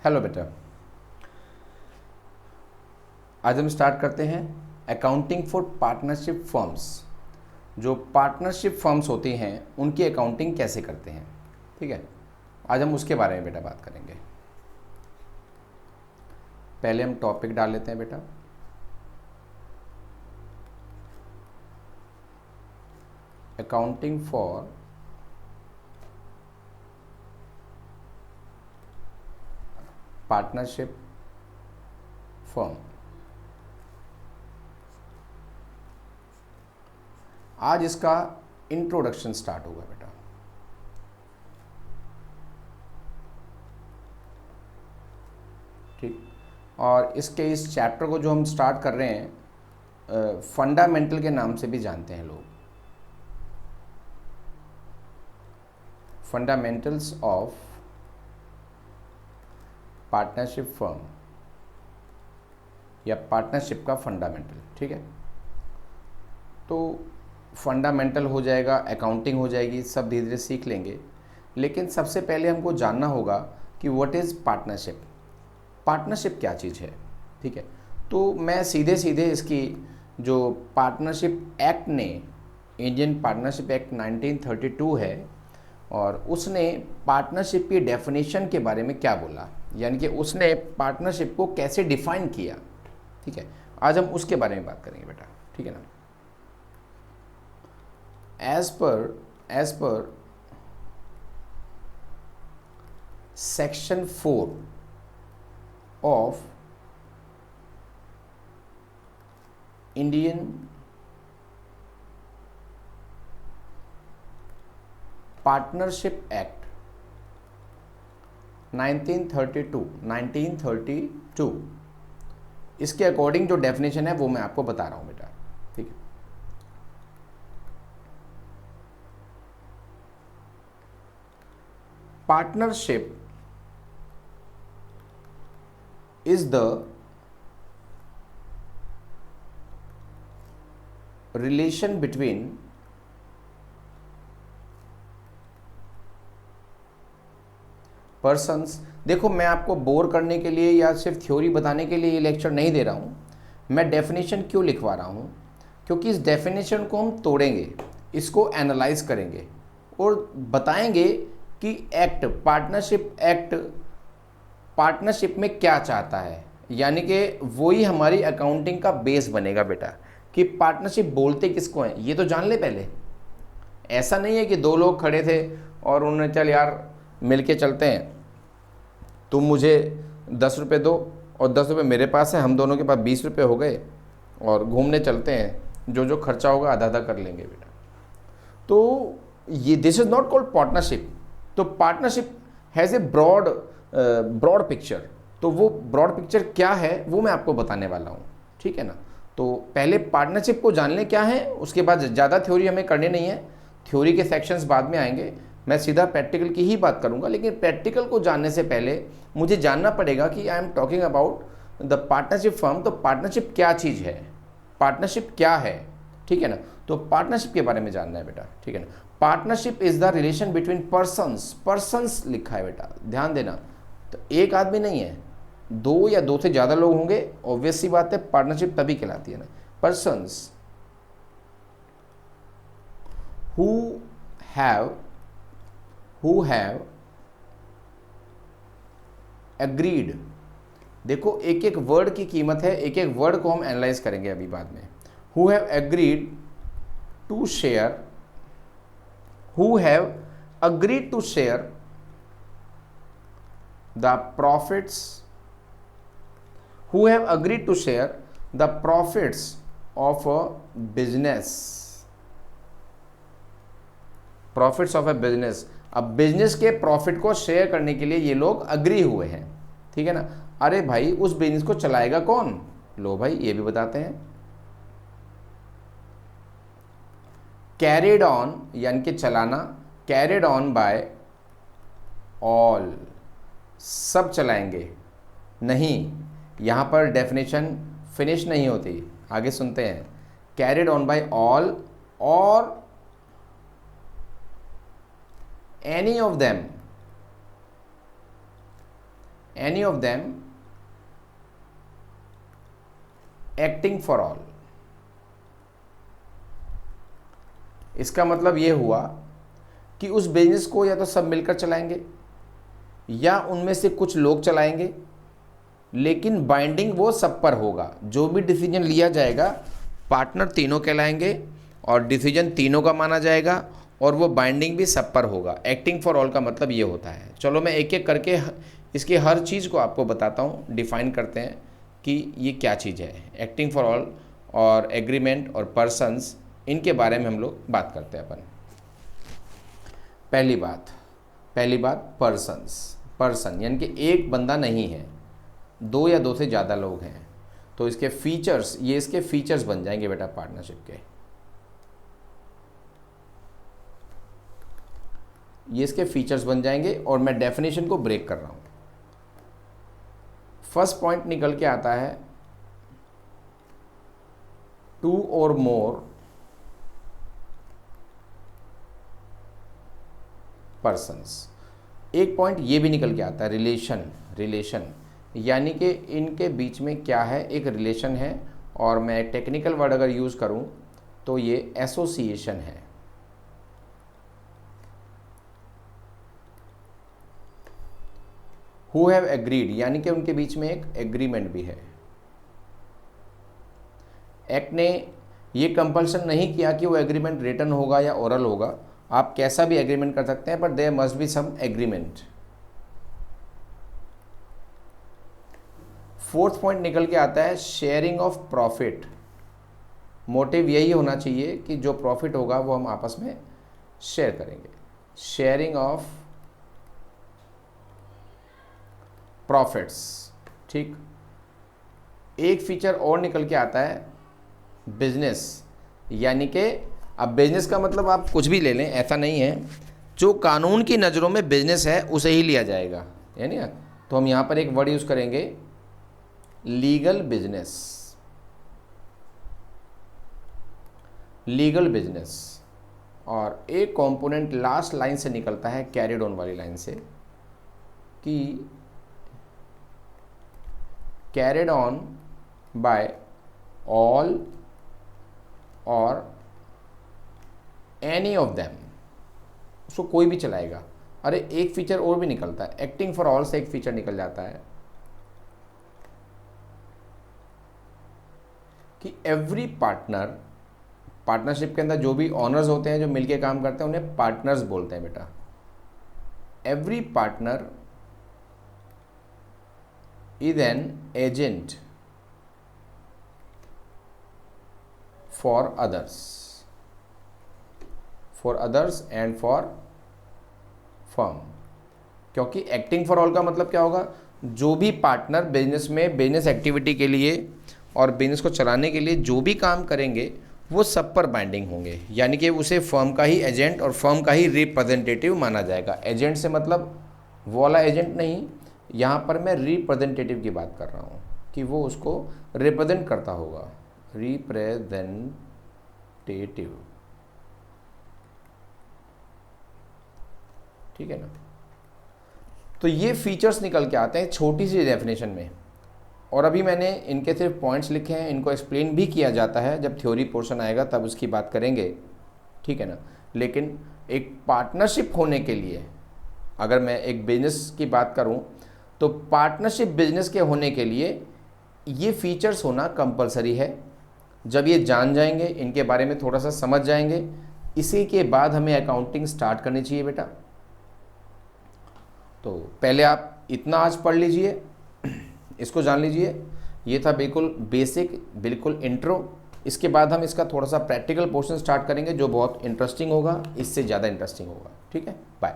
Hello बेटा, आज हम स्टार्ट करते हैं अकाउंटिंग फॉर पार्टनरशिप फर्म्स। जो पार्टनरशिप फर्म्स होती हैं उनकी अकाउंटिंग कैसे करते हैं, ठीक है। आज हम उसके बारे में बेटा बात करेंगे। पहले हम टॉपिक डाल लेते हैं बेटा। Accounting for partnership firm. आज इसका इंट्रोडक्शन स्टार्ट होगा बेटा। ठीक, और इसके इस चैप्टर को जो हम स्टार्ट कर रहे हैं फंडामेंटल के नाम से भी जानते हैं लोग। फंडामेंटल्स ऑफ पार्टनरशिप फर्म या पार्टनरशिप का फंडामेंटल, ठीक है। तो फंडामेंटल हो जाएगा, अकाउंटिंग हो जाएगी, सब धीरे धीरे सीख लेंगे। लेकिन सबसे पहले हमको जानना होगा कि व्हाट इज़ पार्टनरशिप। पार्टनरशिप क्या चीज़ है, ठीक है। तो मैं सीधे सीधे इसकी जो पार्टनरशिप एक्ट ने, इंडियन पार्टनरशिप एक्ट 1932 है, और उसने पार्टनरशिप की डेफिनेशन के बारे में क्या बोला, यानी कि उसने पार्टनरशिप को कैसे डिफाइन किया, ठीक है। आज हम उसके बारे में बात करेंगे बेटा, ठीक है ना। As per section 4 of Indian partnership act 1932, इसके अकॉर्डिंग जो डेफिनेशन है वो मैं आपको बता रहा हूं बेटा, ठीक है। Partnership is the relation between persons। देखो, मैं आपको बोर करने के लिए या सिर्फ थ्योरी बताने के लिए ये लेक्चर नहीं दे रहा हूँ। मैं डेफिनेशन क्यों लिखवा रहा हूँ, क्योंकि इस डेफिनेशन को हम तोड़ेंगे, इसको एनालाइज करेंगे और बताएंगे कि एक्ट, पार्टनरशिप एक्ट पार्टनरशिप में क्या चाहता है। यानी कि वही हमारी अकाउंटिंग का बेस बनेगा बेटा, कि पार्टनरशिप बोलते किसको हैं ये तो जान ले पहले। ऐसा नहीं है कि दो लोग खड़े थे और उन्होंने चल यार मिलके चलते हैं, तुम मुझे 10 रुपये दो और 10 रुपये मेरे पास है, हम दोनों के पास 20 रुपये हो गए और घूमने चलते हैं, जो जो खर्चा होगा आधा आधा कर लेंगे बेटा। तो ये this is not called partnership. तो partnership has a broad picture. तो वो ब्रॉड पिक्चर क्या है वो मैं आपको बताने वाला हूँ, ठीक है ना। तो पहले पार्टनरशिप को जान लें क्या है, उसके बाद ज़्यादा थ्योरी हमें करनी नहीं है, थ्योरी के सेक्शंस बाद में आएंगे, मैं सीधा प्रैक्टिकल की ही बात करूँगा। लेकिन प्रैक्टिकल को जानने से पहले मुझे जानना पड़ेगा कि I am talking about the partnership firm. तो पार्टनरशिप क्या चीज़ है, पार्टनरशिप क्या है, ठीक है ना। तो पार्टनरशिप के बारे में जानना है बेटा, ठीक है ना। Partnership is the relation between persons. Persons लिखा है बेटा, ध्यान देना। तो एक आदमी नहीं है, दो या दो से ज़्यादा लोग होंगे, ऑब्वियस सी बात है, पार्टनरशिप तभी कहलाती है ना। Persons who have agreed. देखो, एक एक वर्ड की कीमत है, एक एक वर्ड को हम एनालाइज करेंगे अभी बाद में। Who have agreed to share, who have agreed to share the profits, who have agreed to share the profits of a business, profits of a business। अब बिजनेस के प्रॉफिट को शेयर करने के लिए ये लोग अग्री हुए हैं, ठीक है ना। अरे भाई, उस बिजनेस को चलाएगा कौन, लो भाई ये भी बताते हैं। कैरिड ऑन यानी कि चलाना, कैरिड ऑन बाय ऑल, सब चलाएंगे। नहीं, यहाँ पर डेफिनेशन फिनिश नहीं होती, आगे सुनते हैं। कैरिड ऑन बाय ऑल और any of them any of them acting for all. इसका मतलब ये हुआ कि उस बिजनेस को या तो सब मिलकर चलाएंगे या उनमें से कुछ लोग चलाएंगे, लेकिन बाइंडिंग वो सब पर होगा। जो भी डिसीजन लिया जाएगा पार्टनर तीनों कहलाएंगे और डिसीजन तीनों का माना जाएगा और वो बाइंडिंग भी सब पर होगा। एक्टिंग फॉर ऑल का मतलब ये होता है। चलो मैं एक एक करके इसकी हर चीज़ को आपको बताता हूँ, डिफाइन करते हैं कि ये क्या चीज़ है। एक्टिंग फॉर ऑल और एग्रीमेंट और पर्सन्स, इनके बारे में हम लोग बात करते हैं अपन। पहली बात पर्सन यानी कि एक बंदा नहीं है, दो या दो से ज़्यादा लोग हैं। तो इसके फीचर्स, ये इसके फीचर्स बन जाएंगे बेटा पार्टनरशिप के। ये इसके फीचर्स बन जाएंगे और मैं डेफिनेशन को ब्रेक कर रहा हूँ। फर्स्ट पॉइंट निकल के आता है टू और मोर पर्सन्स। एक पॉइंट ये भी निकल के आता है रिलेशन, यानी कि इनके बीच में क्या है, एक रिलेशन है। और मैं टेक्निकल वर्ड अगर यूज़ करूं तो ये एसोसिएशन है। हु हैव एग्रीड, यानी कि उनके बीच में एक एग्रीमेंट भी है। एक्ट ने ये कंपल्सन नहीं किया कि वो एग्रीमेंट रिटन होगा या ओरल होगा, आप कैसा भी एग्रीमेंट कर सकते हैं, पर there must be some agreement. Fourth point निकल के आता है शेयरिंग ऑफ प्रॉफिट। मोटिव यही होना चाहिए कि जो प्रॉफिट होगा वो हम आपस में शेयर करेंगे। शेयरिंग ऑफ प्रॉफिट्स, ठीक। एक फीचर और निकल के आता है बिजनेस, यानी कि अब बिजनेस का मतलब आप कुछ भी ले लें, ऐसा नहीं है। जो कानून की नज़रों में बिजनेस है उसे ही लिया जाएगा, यानी तो हम यहाँ पर एक वर्ड यूज़ करेंगे लीगल बिजनेस। Legal business. और एक कंपोनेंट लास्ट लाइन से निकलता है, कैरिड ऑन वाली लाइन से, कि कैरिड ऑन बाय ऑल और एनी ऑफ देम। उसको कोई भी चलाएगा। अरे एक फीचर और भी निकलता है, एक्टिंग फॉर ऑल से एक फीचर निकल जाता है कि एवरी पार्टनर, पार्टनरशिप के अंदर जो भी ऑनर्स होते हैं, जो मिलके काम करते हैं, उन्हें पार्टनर्स बोलते हैं बेटा। Every partner is an agent for others and for firm. क्योंकि एक्टिंग फॉर ऑल का मतलब क्या होगा, जो भी पार्टनर बिजनेस में बिजनेस एक्टिविटी के लिए और बिजनेस को चलाने के लिए जो भी काम करेंगे वो सब पर बाइंडिंग होंगे, यानी कि उसे फर्म का ही एजेंट और फर्म का ही रिप्रेजेंटेटिव माना जाएगा। एजेंट से मतलब वो वाला एजेंट नहीं, यहाँ पर मैं रिप्रेजेंटेटिव की बात कर रहा हूँ कि वो उसको रिप्रेजेंट करता होगा। रिप्रेजेंटेटिव, ठीक है ना। तो ये फीचर्स निकल के आते हैं छोटी सी डेफिनेशन में, और अभी मैंने इनके सिर्फ पॉइंट्स लिखे हैं, इनको एक्सप्लेन भी किया जाता है। जब थ्योरी पोर्शन आएगा तब उसकी बात करेंगे, ठीक है ना। लेकिन एक पार्टनरशिप होने के लिए, अगर मैं एक बिजनेस की बात करूं, तो पार्टनरशिप बिजनेस के होने के लिए ये फीचर्स होना कंपलसरी है। जब ये जान जाएंगे, इनके बारे में थोड़ा सा समझ जाएंगे, इसी के बाद हमें अकाउंटिंग स्टार्ट करनी चाहिए बेटा। तो पहले आप इतना आज पढ़ लीजिए, इसको जान लीजिए। ये था बिल्कुल बेसिक, बिल्कुल इंट्रो। इसके बाद हम इसका थोड़ा सा प्रैक्टिकल पोर्शन स्टार्ट करेंगे जो बहुत इंटरेस्टिंग होगा, इससे ज़्यादा इंटरेस्टिंग होगा। ठीक है, बाय।